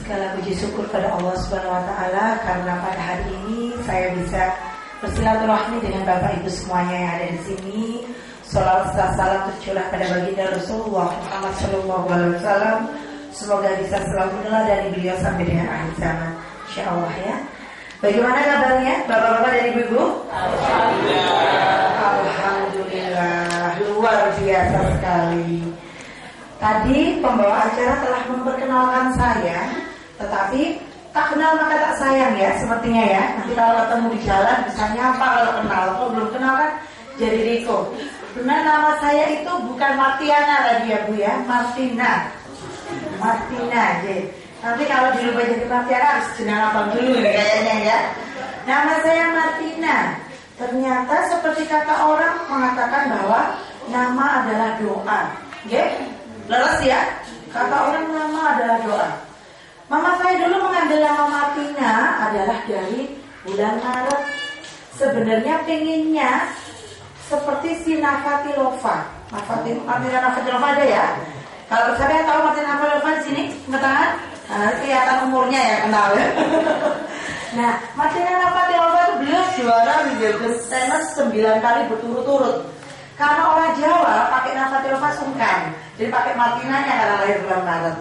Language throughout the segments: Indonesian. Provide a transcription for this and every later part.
Segala puji syukur pada Allah Subhanahu wa taala karena pada hari ini saya bisa bersilaturahmi dengan Bapak Ibu semuanya yang ada di sini. Shalawat serta salam tercurah pada baginda Rasulullah Muhammad sallallahu alaihi wasallam. Semoga bisa selalu meneladani beliau sampai dengan akhir zaman, insyaallah ya. Bagaimana kabarnya Bapak-bapak dan Ibu-ibu? Alhamdulillah, luar biasa sekali. Tadi pembawa acara telah memperkenalkan saya, tetapi tak kenal maka tak sayang ya, sepertinya ya. Nanti kalau ketemu di jalan bisa nyapa kalau kenal. Kalau belum kenal kan jadi Riko. Benar nama saya itu bukan Martiana tadi ya Bu ya, Martina. Martina aja. Nanti kalau dirubah jadi Martiana harus jenang abang dulu nih kayaknya ya. Nama saya Martina. Ternyata seperti kata orang mengatakan bahwa nama adalah doa. Oke? Leres ya, kata orang nama adalah doa. Mama saya dulu mengambil nama Martina adalah dari bulan Maret. Sebenarnya pengennya seperti si Navratilova. Martina Navratilova ada ya? Kalau saya tahu Martina Navratilova di sini, tangan, kelihatan umurnya ya kenal ya. Nah, Martina Navratilova itu beliau juara Wimbledon tenis 9 kali berturut-turut. Karena orang Jawa pakai Navratilova sungkan, jadi pakai Martinanya karena lahir bulan Maret.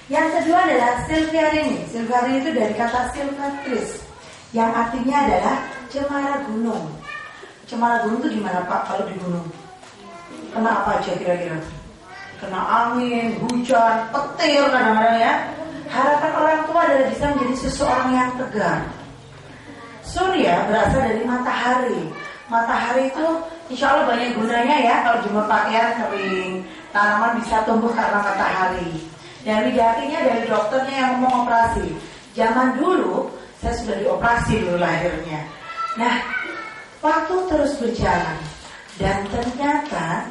Yang kedua adalah Silviarini. Silviarini itu dari kata Silvatris, yang artinya adalah cemara gunung. Cemara gunung itu gimana Pak kalau di gunung? Kena apa aja kira-kira? Kena angin, hujan, petir kadang-kadang ya. Harapan orang tua adalah bisa menjadi seseorang yang tegar. Surya berasal dari matahari. Matahari itu insya Allah banyak gunanya ya. Kalau jemur pakaian kering, tanaman bisa tumbuh karena matahari. Dan widatinya dari dokternya yang ngomong operasi. Zaman dulu saya sudah dioperasi dulu lahirnya. Nah, waktu terus berjalan dan ternyata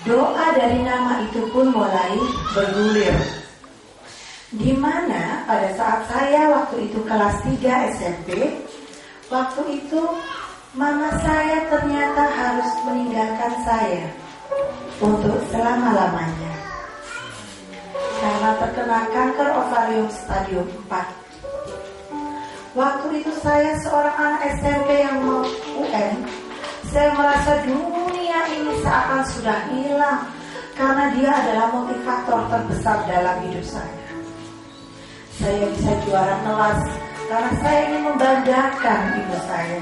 doa dari nama itu pun mulai bergulir. Di mana pada saat saya waktu itu kelas 3 SMP, waktu itu mama saya ternyata harus meninggalkan saya untuk selama-lamanya karena terkena kanker ovarium stadium 4. Waktu itu saya seorang anak SMP yang mau UN. Saya merasa dunia ini seakan sudah hilang karena dia adalah motivator terbesar dalam hidup saya. Saya bisa juara kelas karena saya ingin membanggakan ibu saya.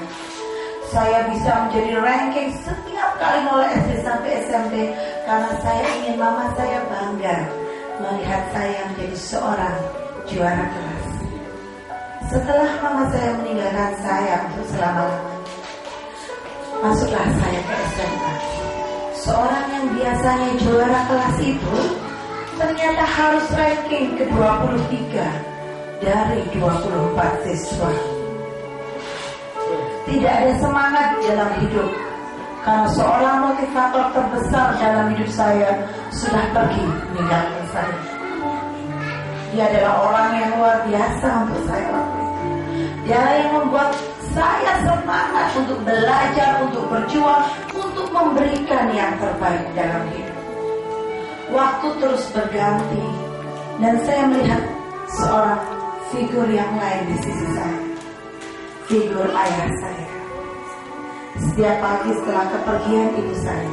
Saya bisa menjadi ranking setiap kali mulai SD sampai SMP karena saya ingin mama saya bangga melihat saya menjadi seorang juara kelas. Setelah mama saya meninggalkan saya untuk selama-lamanya, masuklah saya ke SMA. Seorang yang biasanya juara kelas itu ternyata harus ranking ke-23 dari 24 siswa. Tidak ada semangat dalam hidup karena seorang motivator terbesar dalam hidup saya sudah pergi meninggalkan saya. Dia adalah orang yang luar biasa untuk saya waktu itu. Dia yang membuat saya semangat untuk belajar, untuk berjuang, untuk memberikan yang terbaik dalam hidup. Waktu terus berganti dan saya melihat seorang figur yang lain di sisi saya. Figur ayah saya. Setiap pagi setelah kepergian ibu saya,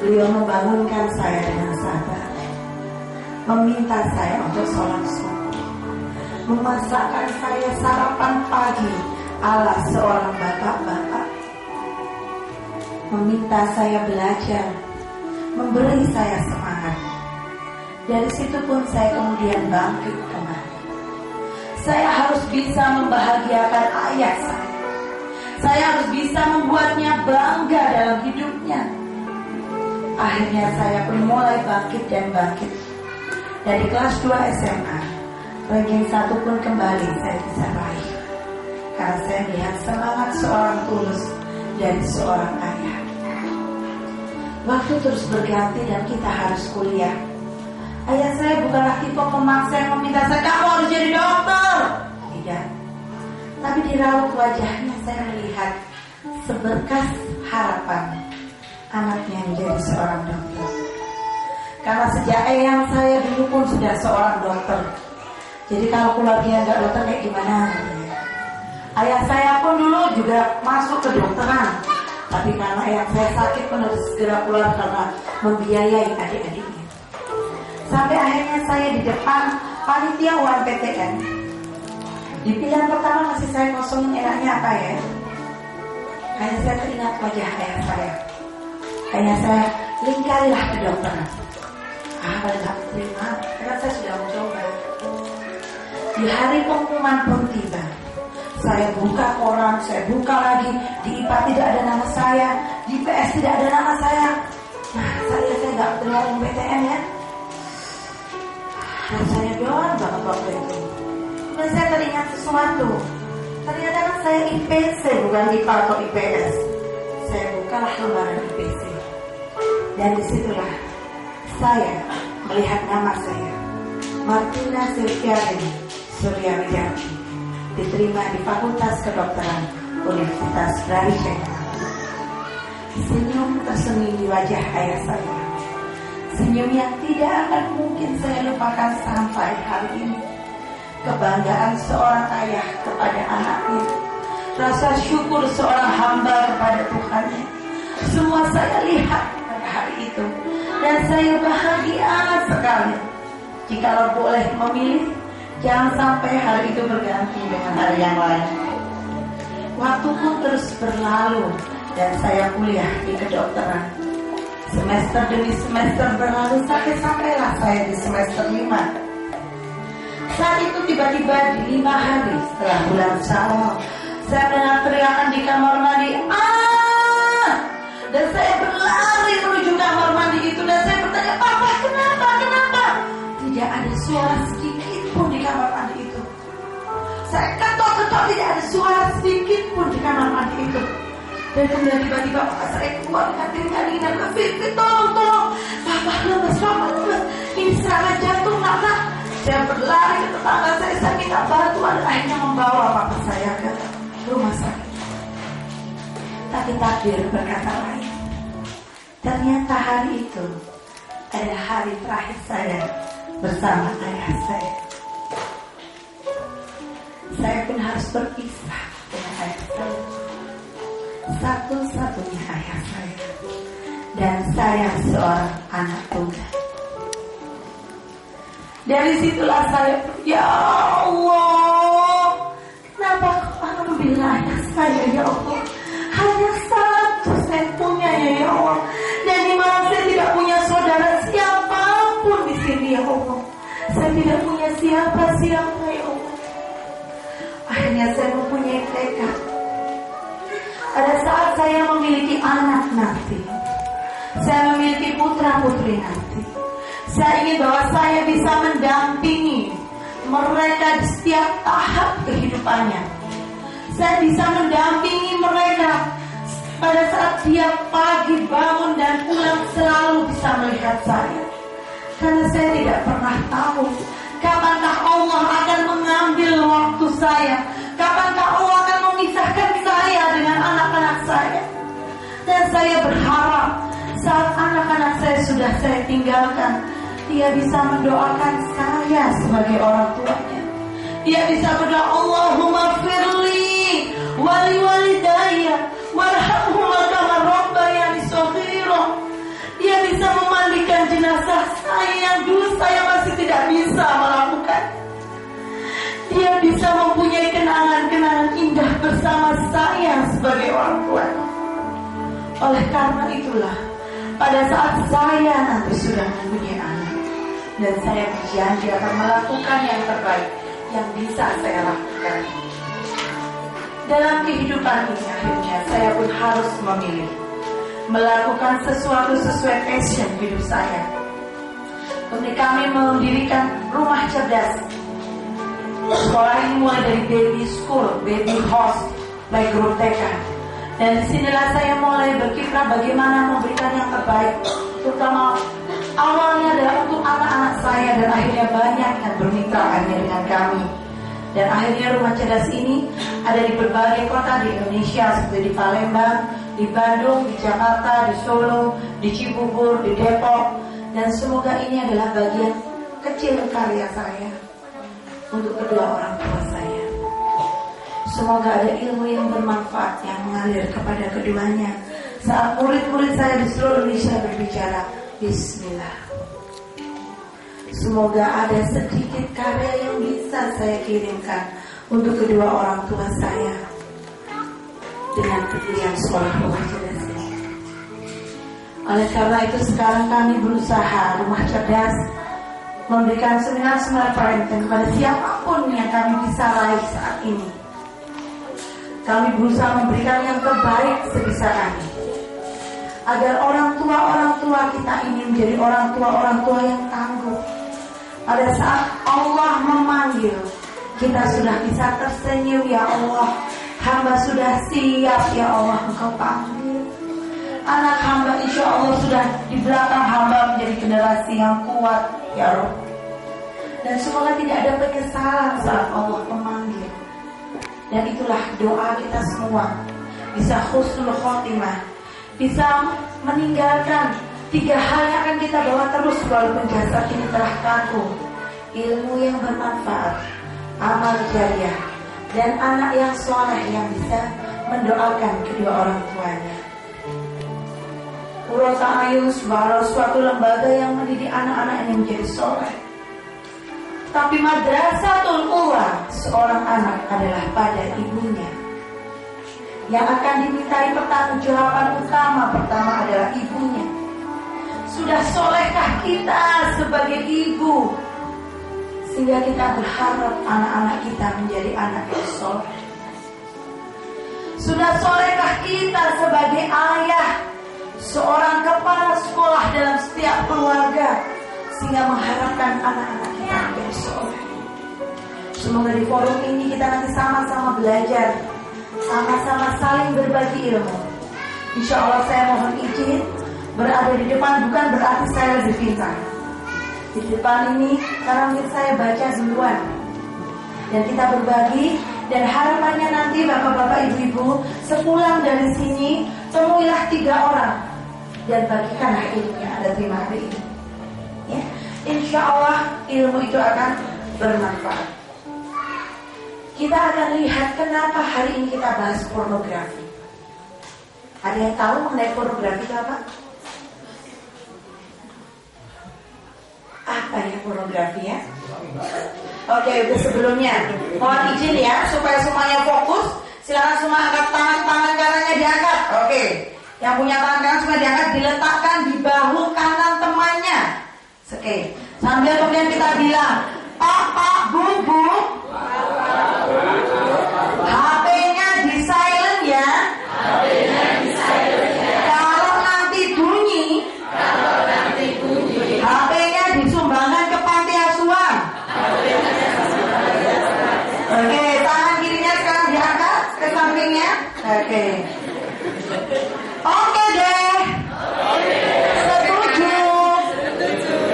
beliau membangunkan saya dengan sabar, meminta saya untuk sholat subuh, memasakkan saya sarapan pagi ala seorang bapak-bapak, meminta saya belajar, memberi saya semangat. Dari situ pun saya kemudian bangkit kembali. Saya harus bisa membahagiakan ayah saya. Saya harus bisa membuatnya bangga dalam hidupnya. Akhirnya saya pun mulai bangkit dan bangkit. Dari kelas 2 SMA, ranking 1 pun kembali saya bisa raih. Karena saya melihat semangat seorang tulus dari seorang ayah. Waktu terus berganti dan kita harus kuliah. Ayah saya bukanlah tipe pemaksa yang meminta saya, kamu harus jadi dokter. Tidak. Tapi di raut wajahnya saya melihat seberkas harapan anaknya menjadi seorang dokter. Karena sejak eyang saya dulu pun sudah seorang dokter. Jadi kalau keluarga nggak dokter kayak gimana? Ayah saya pun dulu juga masuk ke dokteran, tapi karena ayah saya sakit pun harus segera keluar karena membiayai adik-adiknya. Sampai akhirnya saya di depan panitia UMPTN. Di pilihan pertama masih saya kosongin enaknya apa ya? Hanya saya teringat wajah ayah saya. Hanya saya lingkarilah kedokteran. Pada nggak terima, karena saya sudah mencoba. Di hari pengumuman pun tiba. Saya buka koran, saya buka lagi. Di IPA tidak ada nama saya, di PS tidak ada nama saya. Nah, saya nggak terima UMPTN ya. Dan saya doang banget waktu itu. Dan saya teringat sesuatu. Ternyata kan saya IPC bukan IPA atau IPS. Saya bukalah lembaran IPC. Dan disitulah saya melihat nama saya, Martina Silviani Suryawidarti, diterima di Fakultas Kedokteran Universitas Brawijaya. Senyum tersembunyi di wajah ayah saya. Senyum yang tidak akan mungkin saya lupakan sampai hari ini. Kebanggaan seorang ayah kepada anaknya, rasa syukur seorang hamba kepada Tuhannya, semua saya lihat pada hari itu. Dan saya bahagia sekali. Jikalau boleh memilih, jangan sampai hari itu berganti dengan hari yang lain. Waktu pun terus berlalu dan saya kuliah di kedokteran. Semester demi semester berlalu sampailah saya di semester 5. Saat itu tiba-tiba di 5 hari setelah bulan Syawal, saya mendengar teriakan di kamar mandi, dan saya berlari menuju kamar mandi itu dan saya bertanya, Papa, kenapa? Tidak ada suara sedikit pun di kamar mandi itu. Saya ketok-ketok, tidak ada suara sedikit pun di kamar mandi itu. Dan kemudian tiba-tiba Papa saya keluar dengan tinggal-tinggal, Fit, tolong, Papa lemas, ini serangan jantung, nak. Saya berlari ke tetangga saya minta bantuan, akhirnya membawa Papa saya ke rumah sakit. Tapi takdir berkata lain. Ternyata hari itu adalah hari terakhir saya bersama ayah saya. Saya pun harus berpisah dengan ayah saya, satu-satunya ayah saya. Dan saya seorang anak tunggal. Dari situlah saya, ya Allah, kenapa kau ambil ayah saya ya Allah? Hanya satu saya punya ya Allah. Dan di mana saya tidak punya saudara siapapun di sini ya Allah. Saya tidak punya siapa-siapa ya Allah. Akhirnya saya mempunyai tekad. Pada saat saya memiliki anak nanti, saya memiliki putra-putri nanti, saya ingin bahwa saya bisa mendampingi mereka di setiap tahap kehidupannya. Saya bisa mendampingi mereka pada saat dia pagi bangun dan pulang selalu bisa melihat saya. Karena saya tidak pernah tahu kapankah Allah akan mengambil waktu saya, kapankah Allah akan memisahkan saya dengan anak-anak saya. Dan saya berharap saat anak-anak saya sudah saya tinggalkan, dia bisa mendoakan saya sebagai orang tuanya. Dia bisa berdoa, Allahumma firli wali walidayya warhamhuma kama rabbayani shaghira. Dia bisa memandikan jenazah saya yang dulu saya masih tidak bisa melakukan. Dia bisa mempunyai kenangan-kenangan indah bersama saya sebagai orang tua. Oleh karena itulah, pada saat saya nanti sudah mempunyai anak, dan saya berjanji akan melakukan yang terbaik yang bisa saya lakukan. Dalam kehidupan ini akhirnya saya pun harus memilih melakukan sesuatu sesuai passion hidup saya. Kemudian kami mendirikan rumah cerdas. Sekolah ini mulai dari baby school, baby house, playgroup TK. Dan disinilah saya mulai berkiprah bagaimana memberikan yang terbaik, terutama awalnya adalah untuk anak-anak saya, dan akhirnya banyak yang bermitra akhirnya dengan kami. Dan akhirnya rumah cerdas ini ada di berbagai kota di Indonesia, seperti di Palembang, di Bandung, di Jakarta, di Solo, di Cibubur, di Depok. Dan semoga ini adalah bagian kecil karya saya. untuk kedua orang tua saya. Semoga ada ilmu yang bermanfaat yang mengalir kepada keduanya saat murid-murid saya di seluruh Indonesia berbicara Bismillah. Semoga ada sedikit karya yang bisa saya kirimkan untuk kedua orang tua saya dengan pendirian sekolah rumah cerdas ini. Oleh karena itu sekarang kami berusaha rumah cerdas memberikan seminar-seminar parenting kepada siapapun yang kami bisa raih saat ini. Kami berusaha memberikan yang terbaik sebisa kami, agar orang tua kita ini menjadi orang tua yang tangguh. Pada saat Allah memanggil, kita sudah bisa tersenyum, ya Allah, hamba sudah siap, ya Allah, Engkau panggil. Anak hamba insya Allah sudah di belakang hamba menjadi generasi yang kuat, ya Rabb. Dan semoga tidak ada penyesalan saat Allah memanggil. Dan itulah doa kita semua, bisa husnul khotimah, bisa meninggalkan 3 hal yang akan kita bawa terus walaupun jasad ini telah kaku: ilmu yang bermanfaat, amal jariah, dan anak yang soleh yang bisa mendoakan kedua orang tuanya. Qurrata Ayun sebagai suatu lembaga yang mendidik anak-anak ini menjadi soleh. Tapi madrasatul ula seorang anak adalah pada ibunya. Yang akan dimintai pertanggungjawaban utama pertama adalah ibunya. Sudah solehkah kita sebagai ibu sehingga kita berharap anak-anak kita menjadi anak yang soleh? Sudah solehkah kita sebagai ayah, seorang kepala sekolah dalam setiap keluarga, sehingga mengharapkan anak-anak kita menjadi soleh? Semoga di forum ini kita nanti sama-sama belajar, sama-sama saling berbagi ilmu. Insya Allah saya mohon izin berada di depan bukan berarti saya lebih pintar. Di depan ini karena saya baca duluan dan kita berbagi. Dan harapannya nanti bapak-bapak ibu-ibu sepulang dari sini temuilah 3 orang dan bagikanlah ilmunya, ada terima hari ini ya. Insya Allah ilmu itu akan bermanfaat. Kita akan lihat kenapa hari ini kita bahas pornografi. Ada yang tahu mengenai pornografi itu apa? Apa ya pornografi ya? Oke, udah sebelumnya mohon izin ya supaya semuanya fokus. Silakan semua angkat tangan kanannya diangkat. Oke, yang punya tangan kanan semua diangkat, diletakkan di bahu kanan temannya. Oke, sambil kemudian kita bilang Pak, Bu, HP-nya di silent ya. Kalau nanti bunyi HP-nya disumbangkan ke panti asuhan. Oke, tangan kirinya sekarang diangkat ke sampingnya. Oke deh. Setuju.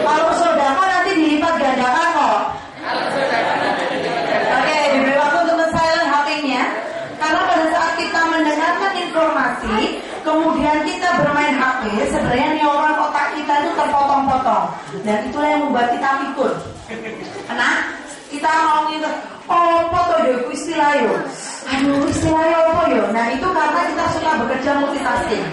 Kalau sodako nanti dilipat gandakan kok. Oke, diberi waktu untuk men-silent HP-nya. Karena pada saat kita mendengarkan informasi, kemudian kita bermain HP, sebenarnya neuron otak kita itu terpotong-potong. Dan itulah yang membuat kita pikun. Karena kita mau gitu, apa tuh yo istilah yo. Aduh, istilah yo apa yo. Nah, itu karena kita suka bekerja multitasking.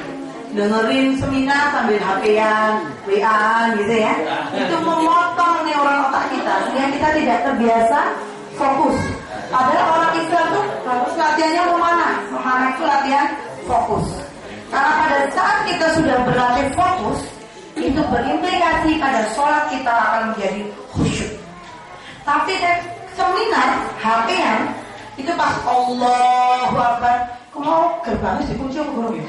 Dengerin seminar sambil HP-an, WA gitu ya. Itu memotong neuron otak kita sehingga kita tidak terbiasa fokus. Padahal orang Islam tuh harus latihannya memanah. Memanah itu latihan fokus. Karena pada saat kita sudah berlatih fokus, itu berimplikasi pada sholat kita akan menjadi khusyuk. Tapi seminar HP-an itu pas Allahu Akbar, kok mau gerbangnya dikunci apa kurang ya?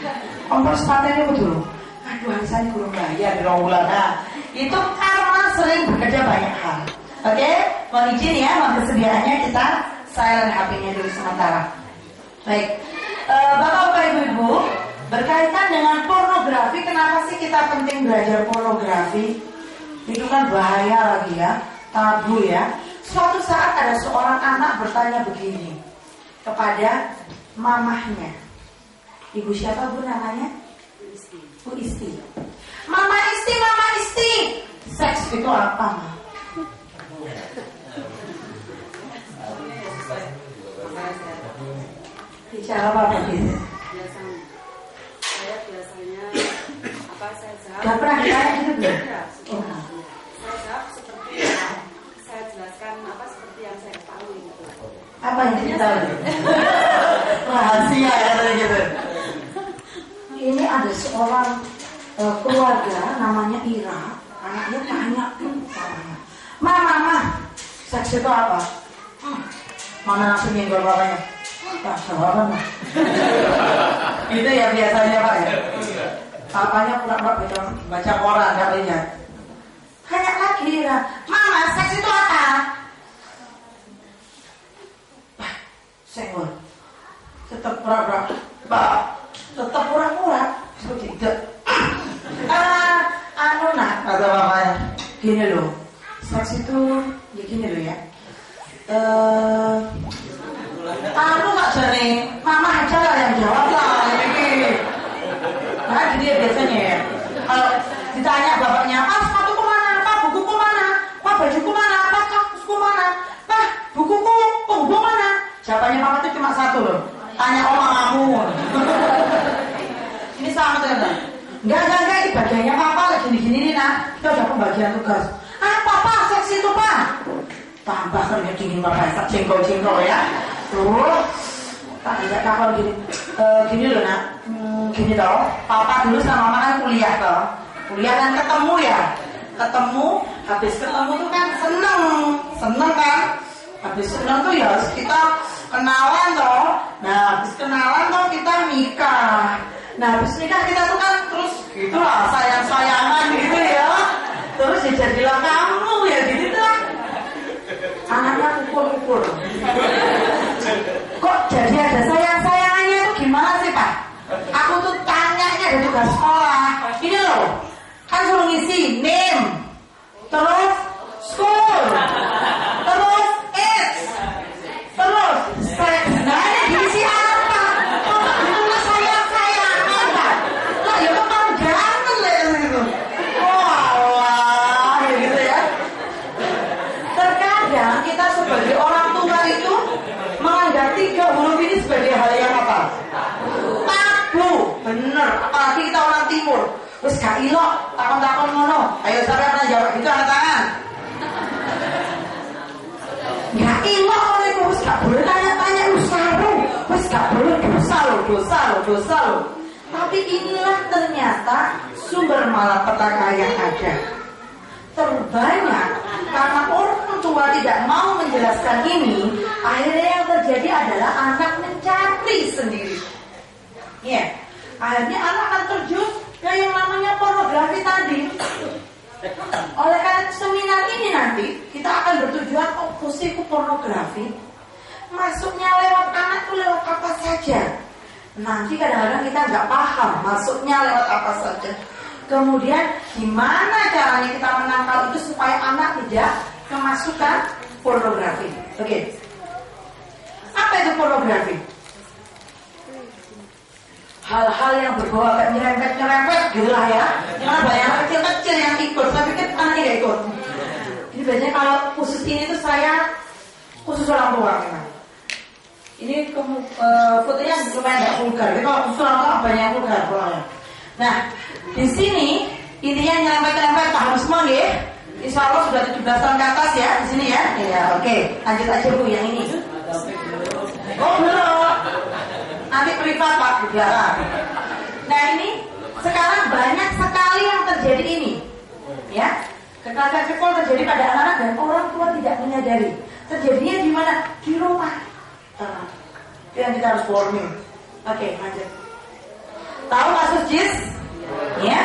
Kompor sepatnya betul. Aduh, saya kurang bayar di rawulan. Nah, itu karena sering bekerja banyak hal. Oke, mohon izin ya, mohon kesediaannya kita silent HP-nya dulu sementara. Baik, Bapak-bapak Ibu-ibu, berkaitan dengan pornografi, kenapa sih kita penting belajar pornografi? Itu kan bahaya lagi ya, tabu ya. Suatu saat ada seorang anak bertanya begini kepada mamahnya. Ibu siapa Bu namanya? Bu Isti. Mama Isti, seks itu apa, Ma? Bicara apa gitu? Saya biasanya saya jawab. Gak pernah ditanya gitu ya? Oh. Saya jawab seperti saya jelaskan seperti yang saya ketahui gitu. Apa yang diketahui? Rahasia ya gitu. Ini ada seorang keluarga namanya Ira, anaknya tanya Mama, seks itu apa? Mana langsung nyenggol bapaknya? Pak, jawaban lah. Itu ya biasanya Pak ya. Bapaknya pura-pura baca koran, gak lihat. Tanya lagi Ira, Mama, seks itu apa? Senggol. Tetap pura-pura. Pak, tetap pura-pura. Tidak. Nak, kata bapaknya. Gini loh, seks itu ya gini loh ya. Nggak jadi, Mama aja lah yang jawab lah. Nah gini ya biasanya ya. Kalau ditanya bapaknya, Pak sepatuku mana? Pak bukuku mana? Pak bajuku mana? Pak kakusku mana? Pak bukuku, buku mana? Jawabannya Mama itu cuma satu loh. Tanya oma kamu. Ini sama ternyata. Enggak, ini bagiannya Papa lagi gini nih nak. Kita udah pembagian tugas. Papa, seks itu Pak. Tambah keringet dingin Bapak, jengkol-jengkol ya. Tuh, tak ada kalau gini. Gini loh nak. Gini loh. Papa dulu sama Mama kan kuliah toh. Kuliah kan ketemu ya. Ketemu, habis ketemu tuh kan seneng kan. Habis seneng tuh ya kita kenalan toh. Nah, habis kenalan toh kita nikah. Nah, habis nikah kita tuh kan terus gitulah sayang-sayangan gitu ya. Terus ya jadilah kamu ya gitu lah. Anaknya pukul-pukul. Kok jadi ada sayang-sayangannya itu gimana sih Pak? Aku tuh tanyanya ada tugas sekolah. Ini loh, kan suruh ngisi name, terus school, terus age, terus sex. Nah ini diisi apa? Itu sayang-sayangan Pak. Lah ya kok ganteng lah gitu. Wah, gitu ya. Terkadang kita sebagai orang tua itu menganggap 3 huruf ini sebagai hal yang apa? Tabu, bener. Apalagi kita orang timur. Terus gak ilok, takon-takon ngono. Ayo siapa yang pernah jawab gitu angkat tangan. Gak ilok ngono itu, terus gak boleh tanya-tanya lu saru. Terus gak boleh dosa lo. Tapi inilah ternyata sumber malapetaka yang ada. Terbanyak karena orang tua tidak mau menjelaskan ini, akhirnya yang terjadi adalah anak mencari sendiri. Ya, akhirnya anak akan terjun ke yang namanya pornografi tadi. Oleh karena seminar ini nanti kita akan bertujuan fokusku pornografi. Masuknya lewat anak itu lewat apa saja. Nanti kadang-kadang kita nggak paham masuknya lewat apa saja. Kemudian gimana caranya kita menangkal itu supaya anak tidak kemasukan pornografi. Oke. Apa itu pornografi? Hal-hal yang berbau agak nyerempet gitulah ya. Karena banyak anak kecil-kecil yang ikut, tapi kan anaknya nggak ikut. Jadi biasanya kalau khusus ini tuh saya khusus orang tua memang. Ini fotonya lumayan nggak vulgar. Tapi kalau khusus orang tua banyak yang vulgar pokoknya. Nah, di sini intinya nyerempet paham semua ya. Insya Allah sudah 17 tahun ke atas ya di sini ya. Ya, oke. Lanjut aja Bu yang ini. Oh belum. Nanti privat Pak di belakang. Nah ini sekarang banyak sekali yang terjadi ini, ya. Kekerasan seksual terjadi pada anak-anak dan orang tua tidak menyadari. Terjadinya di mana? Di rumah. Itu yang kita harus warning. Oke, lanjut. Tahu kasus JIS? Ya.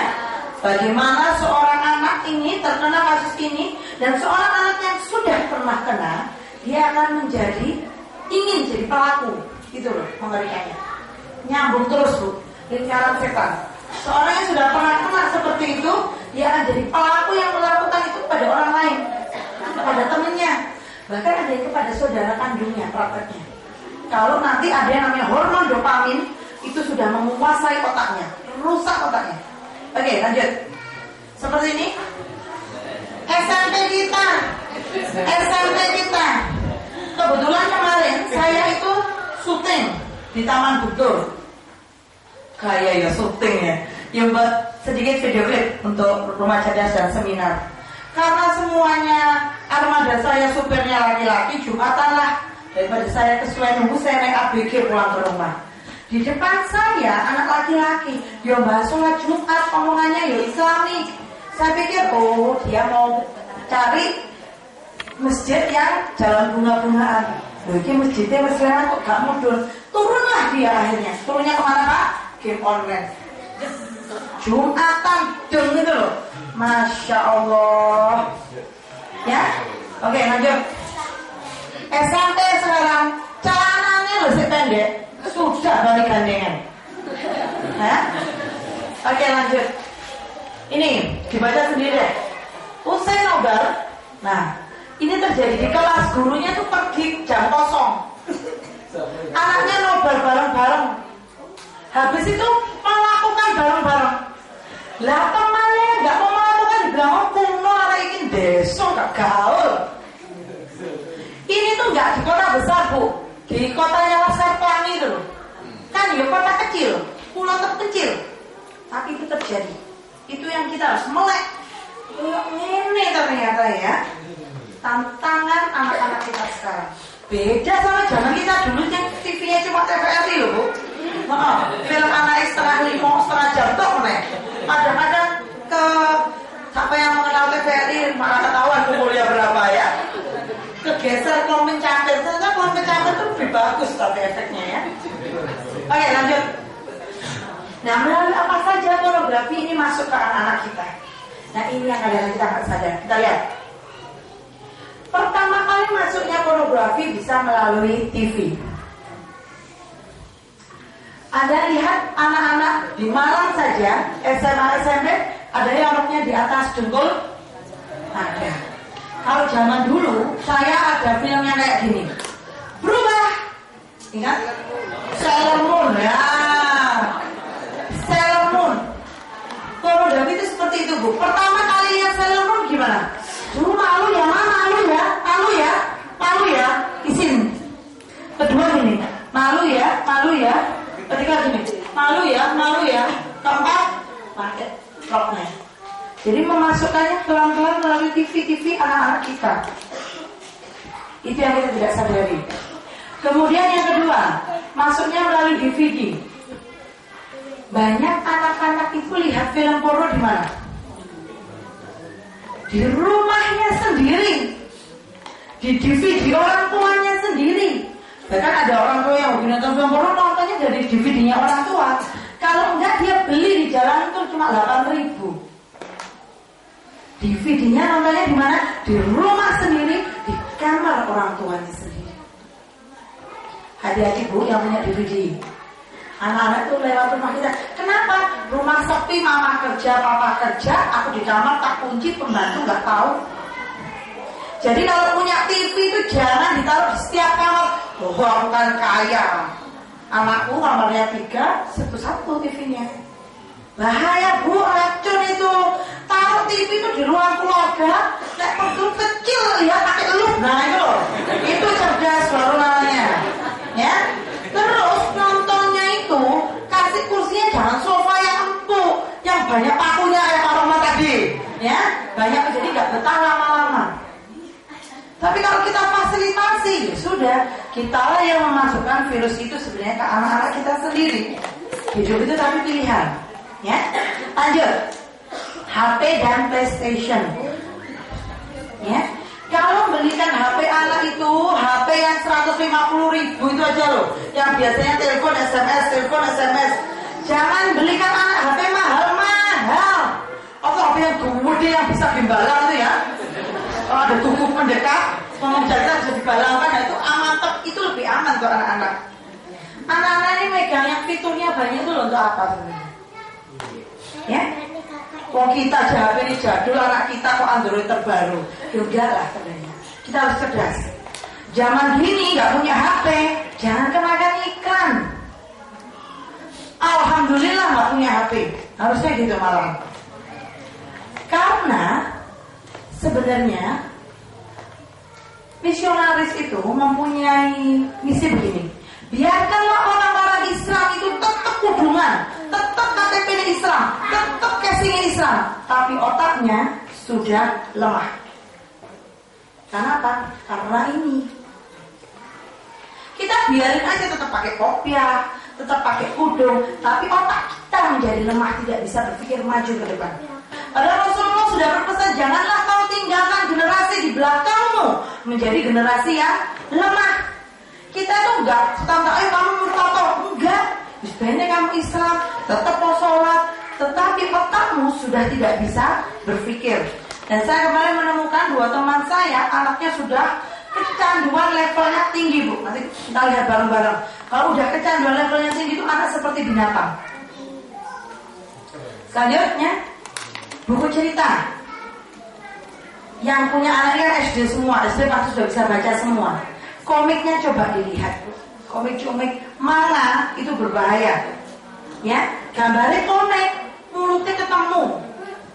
Bagaimana seorang anak ini terkena kasus ini dan seorang anak yang sudah pernah kena, dia akan ingin jadi pelaku. Gitu loh, mengerikannya. Nyambung terus Bu, lingkaran setan. Seorang yang sudah pernah kena seperti itu, dia akan jadi pelaku yang melakukan itu pada orang lain, kepada temannya, bahkan ada yang kepada saudara kandungnya, prakteknya. Kalau nanti ada yang namanya hormon dopamin, itu sudah menguasai otaknya, rusak otaknya. Oke, lanjut. Seperti ini. SMP kita. Kebetulan kemarin saya itu syuting di Taman Buktur. Kayak ya syuting ya. Yang buat sedikit video klip untuk rumah cerdas dan seminar. Karena semuanya armada saya supirnya laki-laki, Jumatan lah. Daripada saya kesuwen nunggu, saya naik ABG pulang ke rumah. Di depan saya anak laki-laki, yang bahas sholat Jumat, omongannya ya Islami. Saya pikir, oh dia mau cari masjid yang jalan bunga-bungaan. Loh, ini masjidnya Musliman kok gak mudun. Turunlah dia akhirnya. Turunnya kemana Pak? Game online. Jumatan deng gitu loh. Masya Allah. Ya, oke lanjut. SMP sekarang celananya lebih pendek, sudah balik gandengan. Ya? Oke lanjut. Ini dibaca sendiri deh. Usai nobar. Nah, ini terjadi di kelas, gurunya tuh pergi jam kosong. Anaknya nobar bareng-bareng. Habis itu melakukan bareng-bareng. Lah temannya nggak mau melakukan, dibilang oh kuno arek iki deso gak gaul. Ini tuh nggak di kota besar Bu, di kotanya Laskar Pelangi itu loh. Kan ya kota kecil, pulau terkecil. Tapi itu terjadi. Itu yang kita harus melek. Ini ternyata ya tantangan anak-anak kita sekarang. Beda sama zaman kita dulu yang TV-nya cuma TVRI loh Bu. Film anak setengah 5, setengah jam tuh meneh. Kadang-kadang ke siapa yang mengenal TVRI malah ketahuan umurnya berapa ya. Kegeser pohon mencampur, ternyata pohon mencampur itu lebih bagus tapi efeknya ya. Oke lanjut. Nah melalui apa saja pornografi ini masuk ke anak-anak kita. Nah ini yang kadang-kadang kita nggak sadar. Kita lihat. Pertama kali masuknya pornografi bisa melalui TV. Anda lihat anak-anak di Malang saja, SMA, SMP, ada yang roknya di atas dengkul? Ada. Kalau zaman dulu, saya ada filmnya kayak gini. Berubah. Ingat? Sailor Moon. Ya. Sailor Moon. Pornografi itu seperti itu Bu. Pertama kali lihat Sailor Moon gimana? Dulu malu ya, malu ya, izin. Kedua gini, malu ya. Ketiga gini, malu ya. Keempat, pakai roknya. Jadi memasukkannya pelan-pelan melalui TV anak-anak kita. Itu yang kita tidak sadari. Kemudian yang kedua, masuknya melalui DVD. Banyak anak-anak itu lihat film porno di mana? Di rumahnya sendiri, di DVD orang tuanya sendiri. Bahkan ada orang tua yang hobi nonton film porno, nontonnya dari DVD-nya orang tua. Kalau enggak dia beli di jalan itu cuma 8.000. DVD-nya nontonnya di mana? Di rumah sendiri, di kamar orang tuanya sendiri. Hati-hati Bu yang punya DVD. Anak-anak itu lewat rumah kita. Kenapa? Rumah sepi, mama kerja, papa kerja, aku di kamar tak kunci, pembantu nggak tahu. Jadi kalau punya TV itu jangan ditaruh di setiap kamar. Oh, aku kan kaya. Anakku kamarnya 3, satu TV-nya. Bahaya Bu, racun itu. Taruh TV itu di ruang keluarga. Nek perlu kecil ya pakai elup. Nah itu loh. Itu cerdas baru namanya. Ya. Terus nontonnya itu kasih kursinya jangan sofa yang empuk, yang banyak pakunya kayak Pak Roma tadi. Ya, banyak jadi nggak betah lama-lama. Tapi kalau kita fasilitasi, ya sudah, kitalah yang memasukkan virus itu sebenarnya ke anak-anak kita sendiri. Hidup itu tapi pilihan. Ya, lanjut. HP dan PlayStation. Ya, kalau belikan HP anak itu, HP yang 150.000 itu aja loh. Yang biasanya telepon SMS. Jangan belikan anak HP mahal-mahal. Atau HP yang gede yang bisa gimbalan itu ya. Kalau ada kuku pendekat, ngomong jalan bisa dibalangkan, nah itu aman, itu lebih aman untuk anak-anak. Anak-anak ini megang yang fiturnya banyak itu loh untuk apa sebenarnya? Ya? Kalau kita HP ini jadul, anak kita kok Android terbaru. Enggak lah sebenarnya. Kita harus cerdas. Zaman gini nggak punya HP, jangan kenakan iklan. Alhamdulillah nggak punya HP, harusnya gitu malah. Karena sebenarnya misionaris itu mempunyai misi begini. Biarkanlah orang-orang hubungan, tetap KTP-nya Islam, tetap casing-nya Islam, tapi otaknya sudah lemah. Kenapa? Karena ini. Kita biarin aja tetap pakai kopiah, tetap pakai kudung, tapi otak kita menjadi lemah, tidak bisa berpikir maju ke depan. Padahal Rasulullah sudah berpesan, janganlah kau tinggalkan generasi di belakangmu menjadi generasi yang lemah. Kita tuh enggak tentang kamu murtado, enggak. Sebenarnya kamu Islam, tetap mau sholat, tetapi otakmu sudah tidak bisa berpikir. Dan saya kemarin menemukan 2 teman saya, anaknya sudah kecanduan levelnya tinggi, Bu. Nanti kita lihat bareng-bareng. Kalau udah kecanduan levelnya tinggi itu anak seperti binatang. Selanjutnya, buku cerita. Yang punya anaknya SD semua, SD pasti sudah bisa baca semua. Komiknya coba dilihat, komik-komik manga itu berbahaya. Ya, gambarnya komik, mulutnya ketemu,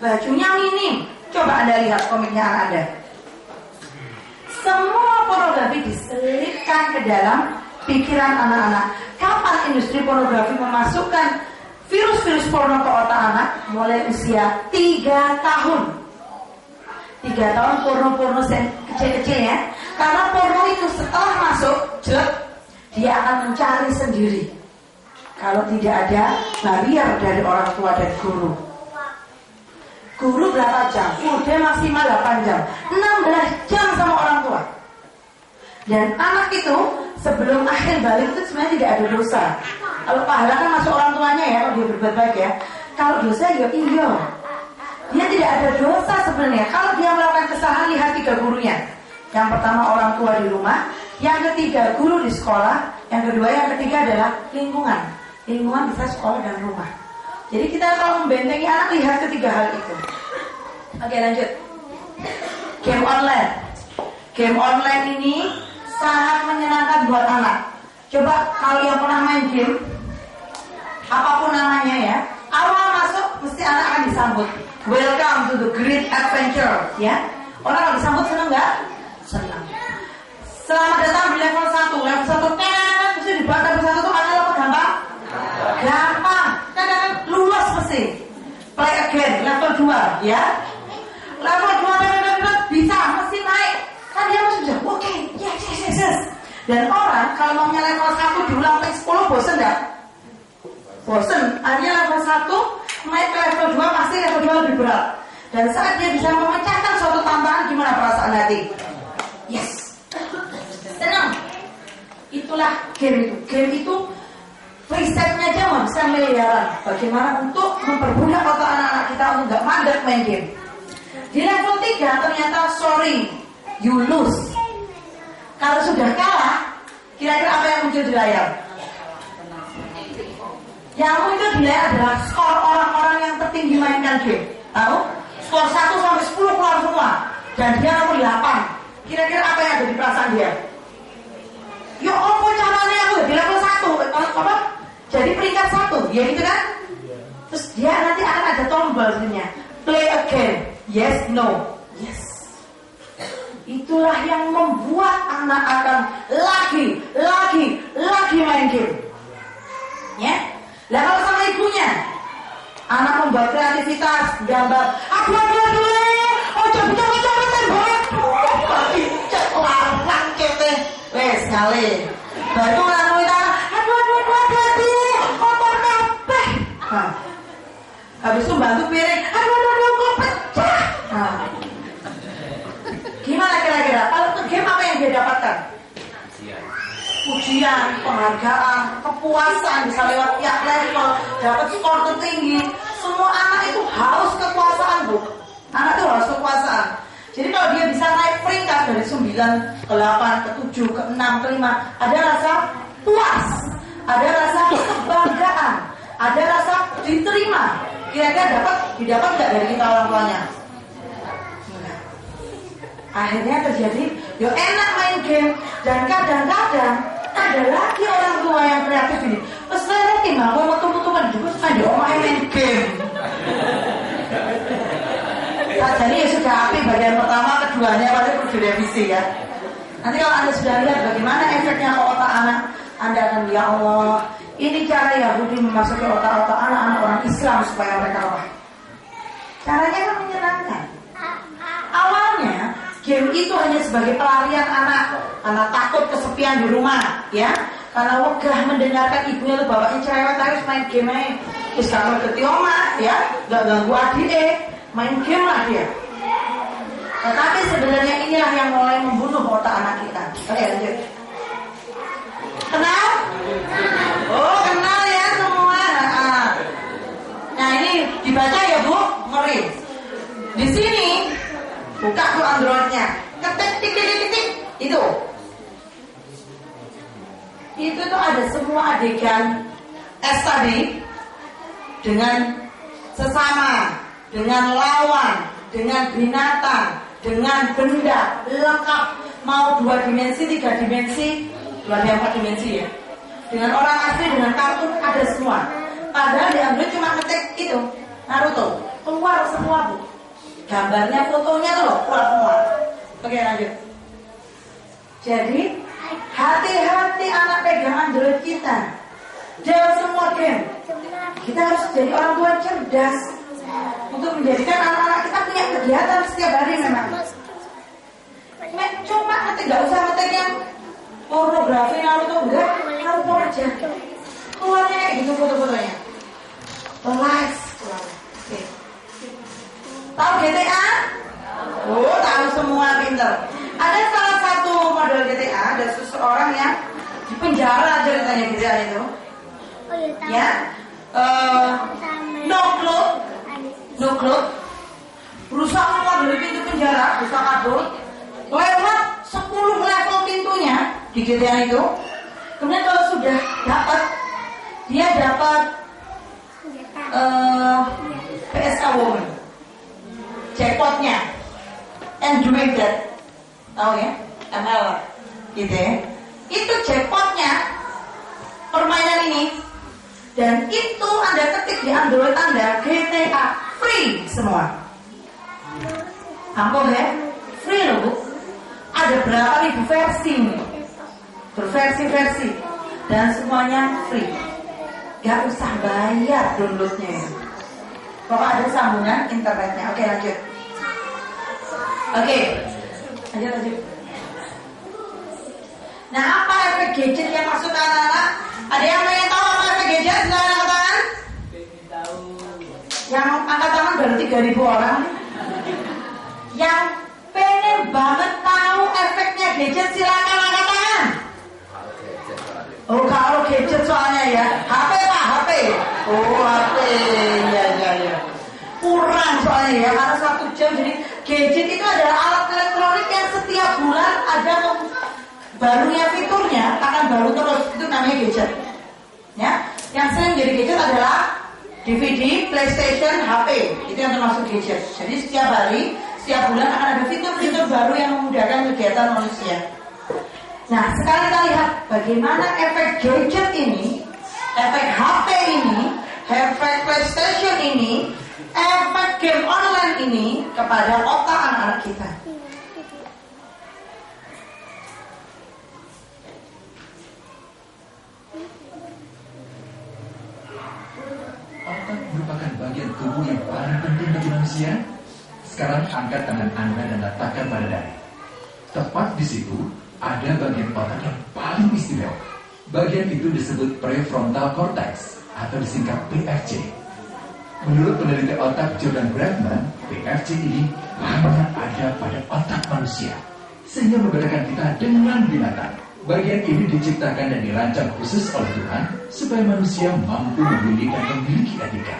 bajunya minim. Coba Anda lihat komiknya anak Anda. Semua pornografi diselipkan ke dalam pikiran anak-anak. Kapan industri pornografi memasukkan virus-virus porno ke otak anak? Mulai usia 3 tahun. 3 tahun porno-porno kecil-kecil ya. Karena porno itu setelah masuk, dia akan mencari sendiri. Kalau tidak ada barrier dari orang tua dan guru. Guru berapa jam? Udah maksimal 8 jam, 16 jam sama orang tua. Dan anak itu sebelum akhir balik itu sebenarnya tidak ada dosa. Kalau pahala kan masuk orang tuanya ya, kalau dia berbuat baik ya. Kalau dosa ya iya. Dia tidak ada dosa sebenarnya. Kalau dia melakukan kesalahan, lihat 3 gurunya. Yang pertama orang tua di rumah, yang ketiga guru di sekolah, yang kedua, yang ketiga adalah lingkungan. Lingkungan bisa sekolah dan rumah. Jadi kita kalau membentengi anak, lihat ketiga hal itu. Oke, lanjut. Game online. Game online ini sangat menyenangkan buat anak. Coba kalau yang pernah main game, apapun namanya ya, awal masuk mesti anak akan disambut. Welcome to the great adventure, ya. Orang kalau disambut senang nggak? Senang. Selamat datang di level 1. Level 1 kan mesti dibuat level 1 tuh anak apa gampang? Gampang. Kan lulus mesti. Play again level 2, ya. Level 2 bisa mesti naik. Kan dia mesti sudah oke, yes. Dan orang kalau maunya level 1 diulang sampai 10 bosen enggak? Bosen. Akhirnya level 1 naik ke level 2 pasti level 2 lebih berat. Dan saat dia bisa memecahkan suatu tantangan, gimana perasaan hati? Yes. Senang. Itulah game itu. Game itu risetnya aja bisa miliaran. Bagaimana untuk memperbudak otak anak-anak kita untuk nggak mandek main game. Di level 3 ternyata sorry, you lose. Kalau sudah kalah, kira-kira apa yang muncul di layar? Yang muncul di layar adalah skor orang-orang yang tertinggi mainkan game. Tahu? Skor 1 sampai 10 keluar semua. Dan dia nomor 8. Kira-kira apa yang ada di perasaan dia? Yo, apa caranya aku di level 1? Apa? Jadi peringkat 1, ya gitu kan? Terus dia nanti akan ada tombol sebenarnya. Play again. Yes, no. Yes. Itulah yang membuat anak akan lagi main game. Ya. Lah kalau sama ibunya, anak membuat kreativitas, gambar. Aduh, coba tembok. Cek larang kete. Wes kali. Baru anu kita. Aduh, kotor kabeh. Nah. Habis itu bantu piring. Aduh, kok pecah. Nah. Gimana kira-kira? Kalau ke game apa yang dia dapatkan? Pujian, penghargaan, kepuasan, bisa lewat tiap level, dapat skor tertinggi. Semua anak itu haus kekuasaan, Bu. Anak itu haus kekuasaan. Jadi kalau dia bisa naik peringkat dari 9 ke 8 ke 7 ke 6 ke 5, ada rasa puas, ada rasa kebanggaan, ada rasa diterima. Kira-kira didapat nggak dari kita orang tuanya? Akhirnya terjadi, yo enak main game. Dan kadang-kadang ada lagi orang tua yang kreatif ini. Terus saya nanti mau metu-metukan juga ada omah main game. Jadi ya sudah api bagian pertama, keduanya pasti perlu direvisi ya. Nanti kalau Anda sudah lihat bagaimana efeknya ke otak anak, Anda akan ya Allah, Ini cara Yahudi memasuki otak-otak anak-anak orang Islam supaya mereka lemah. Caranya kan menyenangkan. Awalnya game itu hanya sebagai pelarian anak takut kesepian di rumah, ya. Karena wegah mendengarkan ibunya tuh bapaknya cerewet harus main game aja. Terus kalau ketioma, ya, gak ganggu adik, main game lah dia. Tetapi sebenarnya inilah yang mulai membunuh otak anak kita. Oke, lanjut. Kenal? Oh, kenal ya semua. Nah, ini dibaca ya Bu, ngeri. Di sini buka tuh Androidnya, ketik titik itu tuh ada semua adegan tadi dengan sesama, dengan lawan, dengan binatang, dengan benda lengkap, mau 2 dimensi, 3 dimensi, 4 dimensi ya. Dengan orang asli, dengan kartun ada semua. Padahal di Android cuma ngetik itu Naruto, keluar semua Bu. Gambarnya, fotonya tuh loh, keluar semua. Oke, lanjut. Jadi hati-hati anak pegang Android kita. Jauh semua game. Kita harus jadi orang tua cerdas untuk menjadikan anak-anak kita punya kegiatan setiap hari memang. Cuma nanti nggak usah ngetik yang pornografi Naruto, enggak, Naruto aja. Keluarnya kayak gitu foto-fotonya. Likes. Oke. Tahu GTA? Oh, tahu semua, pinter. Ada salah satu model GTA, ada seseorang yang di penjara ceritanya GTA itu. Ya, no cloud, berusaha keluar dari pintu penjara, berusaha kabur, lewat 10 level pintunya di GTA itu. Kemudian kalau sudah dapat, dia dapat PSK Woman, jackpotnya, and doing that, tahu ya, ML, gitu ya. Itu jackpotnya permainan ini. Dan itu Anda ketik di Android Anda, GTA free semua. Ampuh ya, free loh Bu. Ada berapa ribu versi ini, berversi-versi, dan semuanya free. Gak usah bayar downloadnya. Kalau ada sambungan internetnya. Oke, lanjut. Oke, lanjut. Nah, apa efek gadget yang masuk ke anak-anak? Ada yang pengen tahu apa efek gadget? Silahkan angkat tangan. Yang angkat tangan baru 3.000 orang. Yang pengen banget tahu efeknya gadget silakan angkat tangan. Oh, kalau gadget soalnya ya, HP Pak, HP. Oh, HP, ya. Kurang soalnya ya, karena 1 jam. Jadi gadget itu adalah alat elektronik yang setiap bulan ada barunya fiturnya, akan baru terus. Itu namanya gadget. Ya, yang sering jadi gadget adalah DVD, PlayStation, HP. Itu yang termasuk gadget. Jadi setiap hari, setiap bulan akan ada fitur-fitur baru yang memudahkan kegiatan manusia. Nah, sekarang kita lihat bagaimana efek gadget ini, efek HP ini, efek PlayStation ini, efek game online ini kepada otak anak-anak kita. Otak merupakan bagian tubuh yang paling penting bagi manusia. Sekarang angkat tangan Anda dan letakkan pada dada. Tepat di situ ada bagian otak yang paling istimewa. Bagian itu disebut prefrontal cortex atau disingkat PFC. Menurut peneliti otak Jordan Bradman, PFC ini hanya ada pada otak manusia, sehingga membedakan kita dengan binatang. Bagian ini diciptakan dan dirancang khusus oleh Tuhan supaya manusia mampu memilih dan memiliki etika.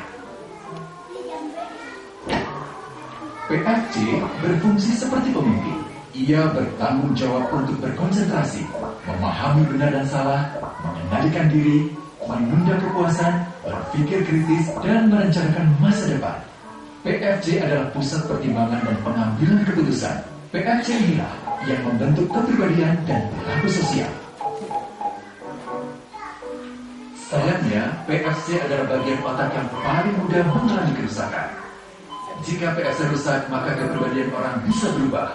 PFC berfungsi seperti pemimpin. Ia bertanggung jawab untuk berkonsentrasi, memahami benar dan salah, mengendalikan diri, menunda kepuasan, berpikir kritis, dan merencanakan masa depan. PFC adalah pusat pertimbangan dan pengambilan keputusan. PFC inilah yang membentuk kepribadian dan perilaku sosial. Sayangnya, PFC adalah bagian otak yang paling mudah mengalami kerusakan. Jika PFC rusak, maka kepribadian orang bisa berubah.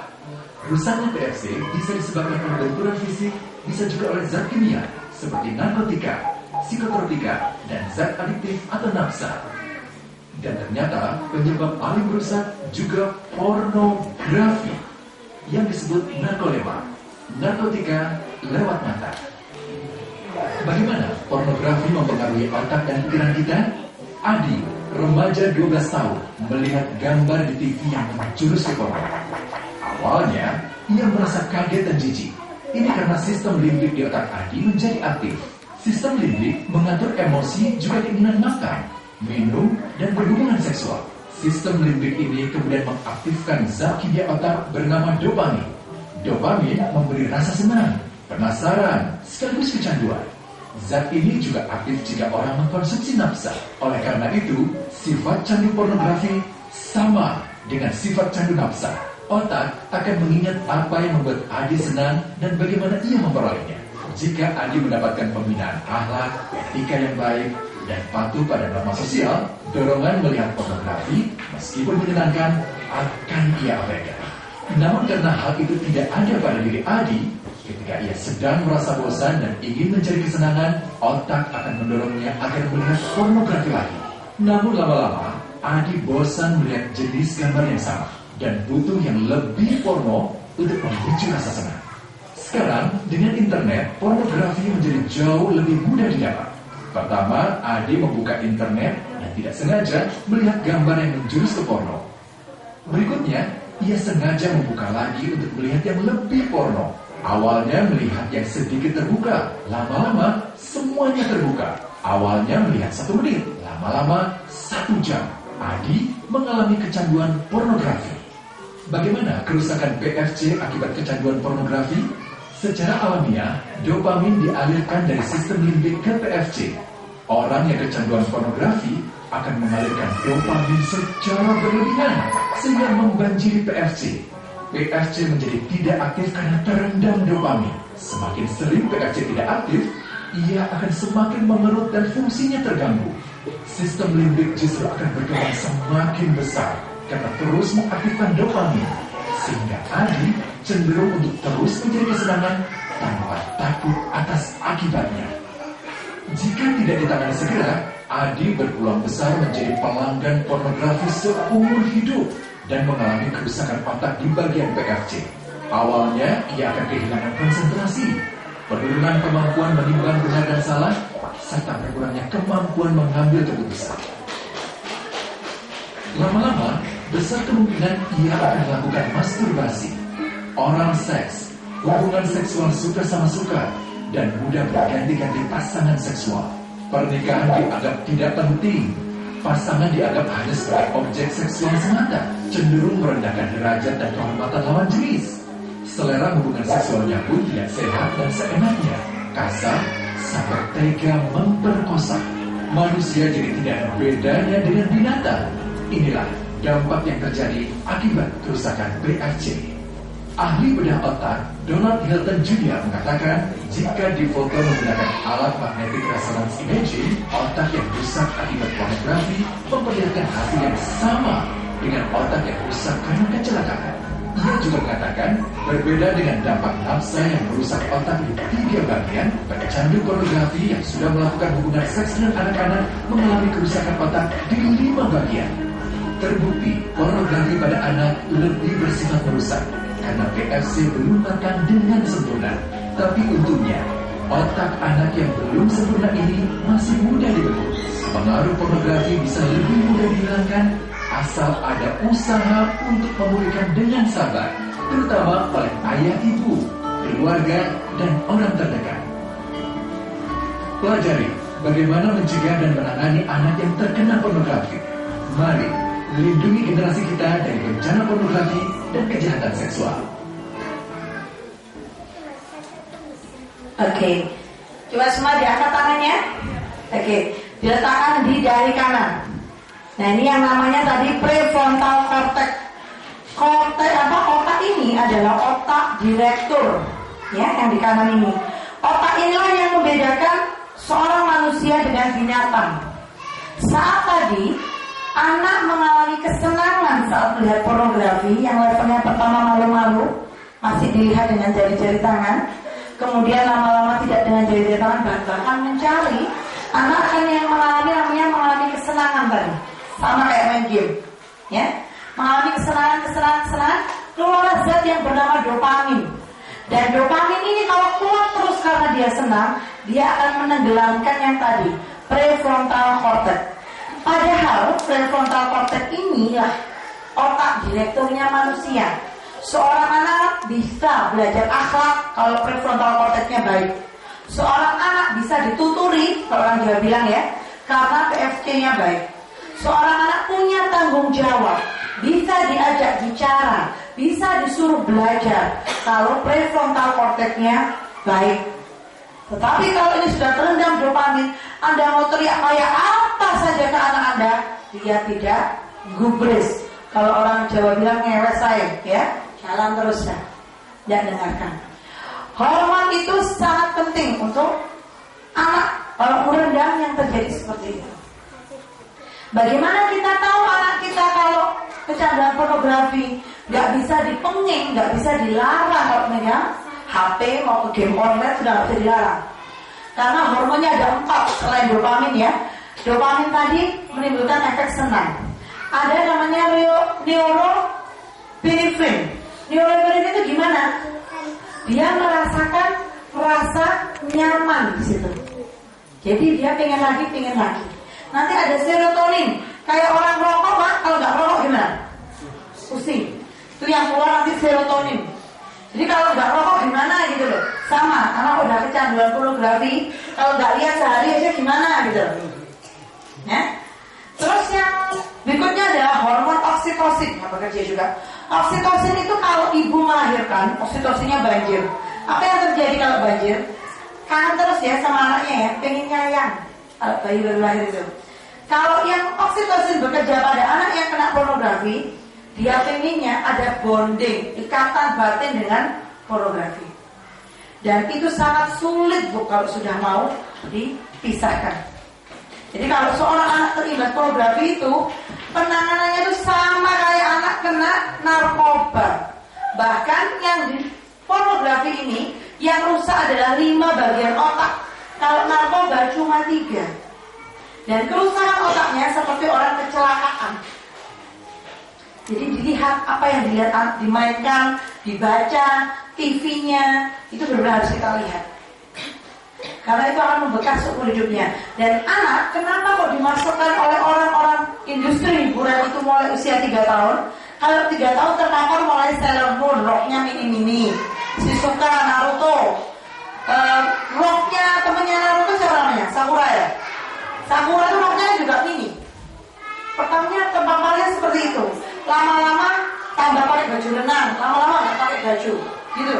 Rusaknya PFC bisa disebabkan oleh benturan fisik, bisa juga oleh zat kimia seperti narkotika, psikotropika, dan zat adiktif atau nafsa. Dan ternyata penyebab paling merusak juga pornografi yang disebut narkolepsi, narkotika lewat mata. Bagaimana pornografi mempengaruhi otak dan pikiran kita? Adi, remaja 12 tahun, melihat gambar di TV yang menjurus ke porno. Awalnya, ia merasa kaget dan jijik. Ini karena sistem limbik di otak Adi menjadi aktif. Sistem limbik mengatur emosi juga keinginan makan, minum, dan berhubungan seksual. Sistem limbik ini kemudian mengaktifkan zat kimia otak bernama dopamin. Dopamin memberi rasa senang, penasaran, sekaligus kecanduan. Zat ini juga aktif jika orang mengkonsumsi nafsa. Oleh karena itu, sifat candu pornografi sama dengan sifat candu nafsa. Otak akan mengingat apa yang membuat Adi senang dan bagaimana ia memperolehnya. Jika Adi mendapatkan pembinaan akhlak, etika yang baik, dan patuh pada norma sosial, dorongan melihat pornografi, meskipun menyenangkan, akan ia abaikan. Namun karena hal itu tidak ada pada diri Adi, ketika ia sedang merasa bosan dan ingin mencari kesenangan, otak akan mendorongnya agar melihat pornografi lagi. Namun lama-lama, Adi bosan melihat jenis gambar yang sama dan butuh yang lebih porno untuk memicu rasa senang. Sekarang, dengan internet, pornografi menjadi jauh lebih mudah didapat. Pertama, Adi membuka internet dan tidak sengaja melihat gambar yang menjurus ke porno. Berikutnya, ia sengaja membuka lagi untuk melihat yang lebih porno. Awalnya melihat yang sedikit terbuka, lama-lama semuanya terbuka. Awalnya melihat 1 menit, lama-lama 1 jam. Adi mengalami kecanduan pornografi. Bagaimana kerusakan PFC akibat kecanduan pornografi? Secara alamiah, dopamin dialirkan dari sistem limbik ke PFC. Orang yang kecanduan pornografi akan mengalirkan dopamin secara berlebihan sehingga membanjiri PFC. PFC menjadi tidak aktif karena terendam dopamin. Semakin sering PFC tidak aktif, ia akan semakin mengerut dan fungsinya terganggu. Sistem limbik justru akan berkembang semakin besar karena terus mengaktifkan dopamin, sehingga Adi cenderung untuk terus mencari kesenangan tanpa takut atas akibatnya. Jika tidak ditangani segera, Adi berpeluang besar menjadi pelanggan pornografi seumur hidup dan mengalami kerusakan otak di bagian PFC. Awalnya, ia akan kehilangan konsentrasi, penurunan kemampuan menimbang benar dan salah, serta berkurangnya kemampuan mengambil keputusan. Lama-lama, besar kemungkinan ia akan melakukan masturbasi, oral seks, hubungan seksual suka sama suka, dan mudah berganti-ganti pasangan seksual. Pernikahan dianggap tidak penting. Pasangan dianggap hanya sebagai objek seksual semata, cenderung merendahkan derajat dan kehormatan lawan jenis. Selera hubungan seksualnya pun tidak sehat dan seenaknya, kasar, sampai tega memperkosa. Manusia jadi tidak ada bedanya dengan binatang. Inilah dampak yang terjadi akibat kerusakan PFC. Ahli bedah otak Donald Hilton Jr. mengatakan, jika difoto menggunakan alat magnetic resonance imaging, otak yang rusak akibat pornografi memperlihatkan hasil yang sama dengan otak yang rusak karena kecelakaan. Ia juga mengatakan, berbeda dengan dampak nafsa yang merusak otak di 3 bagian, pecandu pornografi yang sudah melakukan hubungan seks dengan anak-anak mengalami kerusakan otak di 5 bagian. Terbukti, pornografi pada anak lebih bersifat merusak karena PFC belum matang dengan sempurna. Tapi untungnya, otak anak yang belum sempurna ini masih mudah dibentuk. Pengaruh pornografi bisa lebih mudah dihilangkan asal ada usaha untuk memulihkan dengan sabar, terutama oleh ayah ibu, keluarga, dan orang terdekat. Pelajari bagaimana mencegah dan menangani anak yang terkena pornografi. Mari lindungi generasi kita dari bencana pornografi dan kejahatan seksual. Oke, coba semua diangkat tangannya. Oke, diletakkan di dahi kanan. Nah, ini yang namanya tadi prefrontal cortex. Otak ini adalah otak direktur, ya, yang di kanan ini. Otak inilah yang membedakan seorang manusia dengan binatang. Saat tadi anak mengalami kesenangan saat melihat pornografi yang levelnya pertama malu-malu, masih dilihat dengan jari-jari tangan, kemudian lama-lama tidak dengan jari-jari tangan, bahkan mencari Anak akan yang mengalami kesenangan tadi, sama kayak main game, ya, mengalami kesenangan, keluar zat yang bernama dopamin. Dan dopamin ini kalau keluar terus karena dia senang, dia akan menenggelamkan yang tadi, prefrontal cortex. Padahal prefrontal cortex inilah otak direkturnya manusia. Seorang anak bisa belajar akhlak kalau prefrontal cortexnya baik. Seorang anak bisa dituturi, kalau orang Jawa bilang ya, karena PFC-nya baik. Seorang anak punya tanggung jawab, bisa diajak bicara, bisa disuruh belajar kalau prefrontal cortex-nya baik. Tetapi kalau ini sudah terendam dopamin, Anda mau teriak kayak apa saja ke anak Anda, dia tidak gubris. Kalau orang Jawa bilang ngewes saya, ya, jalan terus ya, tidak dengarkan. Hormon itu sangat penting untuk anak merendam yang terjadi seperti itu. Bagaimana kita tahu anak kita kalau kecanduan pornografi? Nggak bisa dipenging, nggak bisa dilarang kalau megang HP mau ke game online sudah nggak bisa dilarang. Karena hormonnya ada 4 selain dopamin ya. Dopamin tadi menimbulkan efek senang. Ada namanya neuropinefrin. Neuropinefrin itu gimana? Dia merasakan rasa nyaman di situ. Jadi dia pengen lagi. Nanti ada serotonin. Kayak orang rokok, Pak, kalau nggak rokok gimana? Pusing. Itu yang keluar nanti serotonin. Jadi kalau nggak rokok gimana gitu loh. Sama, karena udah kecanduan pornografi. Kalau nggak lihat sehari aja gimana gitu. Ya. Terus yang berikutnya adalah hormon oksitosin yang bekerja juga. Oksitosin itu kalau ibu melahirkan, oksitosinnya banjir. Apa yang terjadi kalau banjir? Kangen terus ya sama anaknya ya, pengen nyayang. Kalau bayi baru lahir itu. Kalau yang oksitosin bekerja pada anak yang kena pornografi, dia pengennya ada bonding, ikatan batin dengan pornografi. Dan itu sangat sulit Bu kalau sudah mau dipisahkan. Jadi kalau seorang anak terlibat pornografi itu penanganannya itu sama kayak anak kena narkoba. Bahkan yang di pornografi ini yang rusak adalah 5 bagian otak. Kalau narkoba cuma 3. Dan kerusakan otaknya seperti orang kecelakaan. Jadi dilihat apa yang dilihat, dimainkan, dibaca, TV-nya, itu benar-benar harus kita lihat. Karena itu akan membekas seumur hidupnya. Dan anak, kenapa kok dimasukkan oleh orang-orang industri hiburan itu mulai usia 3 tahun? Kalau 3 tahun terpapar mulai Sailor Moon, roknya mini-mini, Shizuka, Naruto, roknya temennya Naruto siapa namanya? Sakura ya? Sakura itu roknya juga mini. Pertamanya terpaparnya seperti itu. Lama-lama tambah pakai baju renang, lama-lama nggak pakai baju, gitu.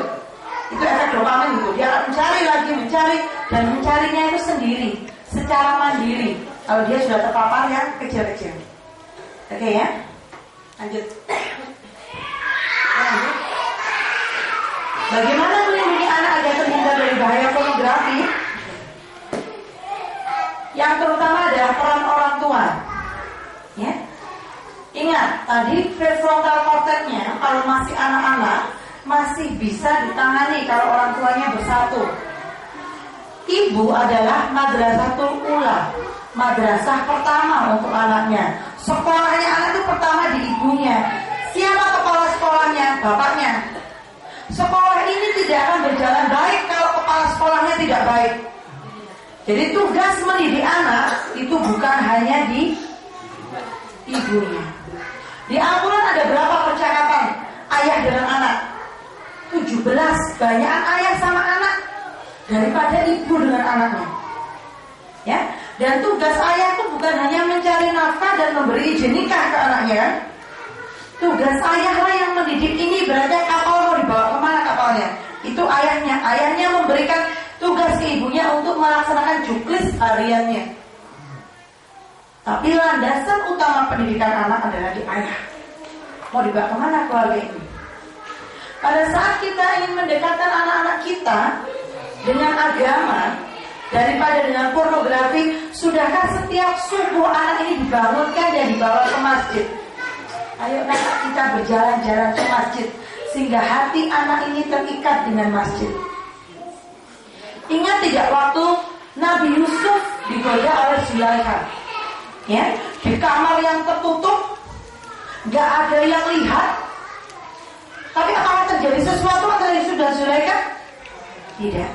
Itu efek dopamin itu. Dia mencari lagi, dan mencarinya itu sendiri, secara mandiri. Kalau dia sudah terpapar yang kecil-kecil. Oke ya, lanjut. Bagaimana melindungi anak agar terhindar dari bahaya pornografi? Yang terutama adalah peran orang tua. Ya, ingat tadi prefrontal cortex-nya kalau masih anak-anak masih bisa ditangani kalau orang tuanya bersatu. Ibu adalah madrasatul ula, madrasah pertama untuk anaknya. Sekolahnya anak itu pertama di ibunya. Siapa kepala sekolahnya? Bapaknya. Sekolah ini tidak akan berjalan baik kalau kepala sekolahnya tidak baik. Jadi tugas mendidik anak itu bukan hanya di ibunya. Di Al-Quran ada berapa percakapan ayah dengan anak? 17. Banyak ayah sama anak daripada ibu dengan anaknya. Ya. Dan tugas ayah itu bukan hanya mencari nafkah dan memberi izin nikah ke anaknya. Tugas ayahlah yang mendidik ini. Berarti kapal mau dibawa kemana kapalnya? Itu ayahnya. Ayahnya memberikan tugas ke ibunya untuk melaksanakan juklis hariannya. Tapi landasan utama pendidikan anak adalah di ayah. Mau dibawa kemana keluarga ini? Pada saat kita ingin mendekatkan anak-anak kita dengan agama daripada dengan pornografi, sudahkah setiap subuh anak ini dibangunkan dan dibawa ke masjid? Ayo nak kita berjalan-jalan ke masjid sehingga hati anak ini terikat dengan masjid. Ingat tidak waktu Nabi Yusuf digoda oleh Zulaikha. Ya, di kamar yang tertutup, nggak ada yang lihat. Tapi apakah terjadi sesuatu antara Yusuf dan Zulaikha? Tidak.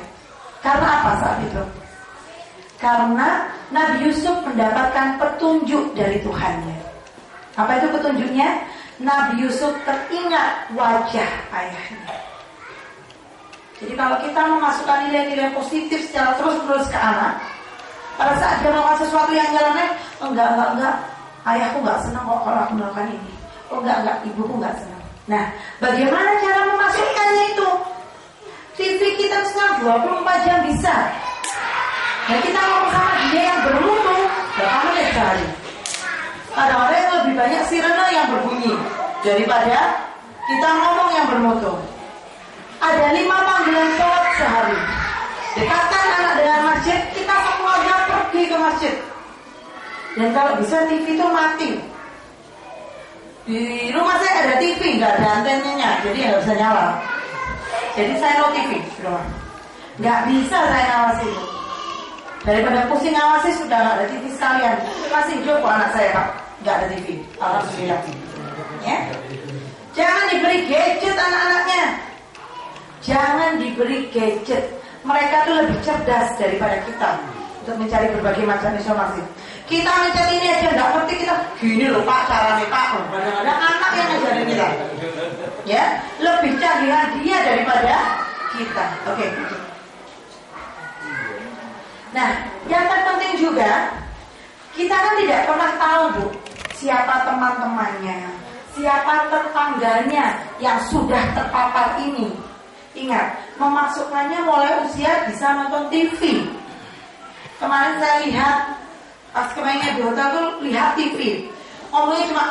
Karena apa saat itu? Karena Nabi Yusuf mendapatkan petunjuk dari Tuhannya. Apa itu petunjuknya? Nabi Yusuf teringat wajah ayahnya. Jadi kalau kita memasukkan nilai-nilai positif secara terus-menerus ke anak, pada saat dia melakukan sesuatu yang nyeleneh, enggak, ayahku enggak senang kok kalau aku melakukan ini. Oh enggak, ibuku enggak senang. Nah, bagaimana cara memasukkannya itu? TV kita sekarang 24 jam bisa. Nah, kita ngomong sama dia yang bermutu, berapa menit sehari? Kadang-kadang yang lebih banyak sirene yang berbunyi daripada kita ngomong yang bermutu. Ada 5 panggilan sholat sehari. Dekatkan anak dengan masjid, kita semuanya pergi ke masjid. Dan kalau bisa TV itu mati. Di rumah saya ada TV, nggak ada antenanya, jadi nggak bisa nyala. Jadi saya no TV di rumah. Nggak bisa saya ngawasi itu. Daripada pusing ngawasi sudah nggak ada TV sekalian. Masih hijau kok anak saya, Pak. Nggak ada TV. Alhamdulillah. Ya. Jangan diberi gadget anak-anaknya. Jangan diberi gadget. Mereka tuh lebih cerdas daripada kita untuk mencari berbagai macam informasi. Kita mencari ini aja nggak ngerti, kita gini loh Pak caranya Pak. Kadang-kadang anak yang ngajarin kita. Ya, lebih canggihan dia daripada kita. Oke. Nah, yang terpenting juga, kita kan tidak pernah tahu Bu, siapa teman-temannya, siapa tetangganya yang sudah terpapar ini. Ingat, memasukkannya mulai usia bisa nonton TV. Kemarin saya lihat, pas kemarinnya di hotel tuh lihat TV, ngomongnya cuma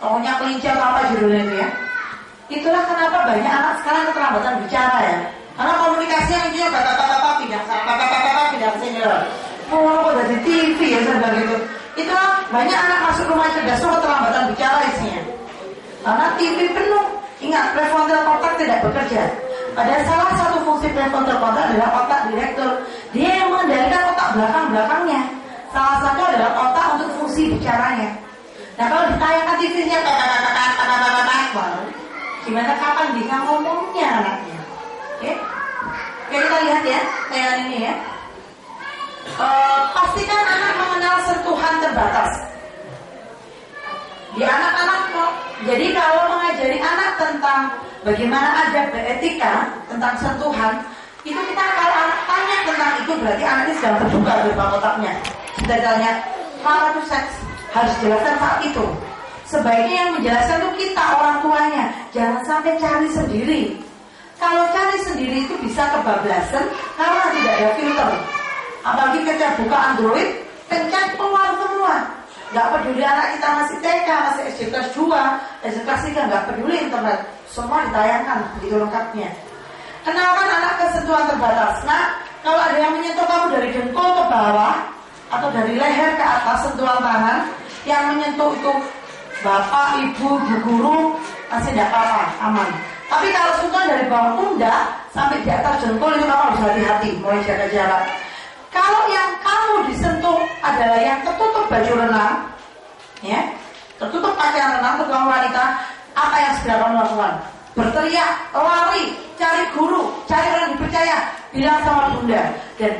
pokoknya kelinci atau apa judulnya itu ya. Itulah kenapa banyak anak sekarang keterlambatan bicara ya. Karena komunikasi yang intinya pindah ke sini loh. Kok dari TV ya sudah gitu. Itulah banyak anak masuk rumah cerdas tuh keterlambatan bicara isinya. Karena TV penuh. Ingat, prefrontal cortex tidak bekerja. Padahal salah satu fungsi prefrontal cortex adalah otak direktur. Dia yang mengendalikan otak belakang-belakangnya. Salah satu adalah otak untuk fungsi bicaranya. Nah kalau ditayangkan TV-nya gimana kapan bisa ngomongnya anaknya? Oke, kita lihat ya, kayak ini ya. Pastikan anak mengenal sentuhan terbatas. Di anak-anak kok. Jadi kalau mengajari anak tentang bagaimana adab beretika tentang sentuhan, itu kita kalau anak tanya tentang itu berarti anak ini sedang terbuka gerbang otaknya. Kita tanya, apa itu seks? Harus jelaskan saat itu. Sebaiknya yang menjelaskan itu kita orang tuanya. Jangan sampai cari sendiri. Kalau cari sendiri itu bisa kebablasan karena tidak ada filter. Apalagi kita buka Android, pencet keluar semua. Gak peduli anak kita masih TK, masih SD kelas 2, SD kelas 3, gak peduli internet. Semua ditayangkan, begitu lengkapnya. Kenalkan anak kesentuhan terbatas. Nah, kalau ada yang menyentuh kamu dari dengkul ke bawah atau dari leher ke atas sentuhan tangan, yang menyentuh itu bapak, ibu, guru, masih tidak apa-apa, aman. Tapi kalau sentuhan dari bawah pundak sampai di atas dengkul itu kamu harus hati-hati, mulai jaga jarak. Kalau yang kamu disentuh adalah yang tertutup baju renang, ya, tertutup pakaian renang, terutama wanita, apa yang segera kamu lakukan? Berteriak, lari, cari guru, cari orang dipercaya, bilang sama bunda. Dan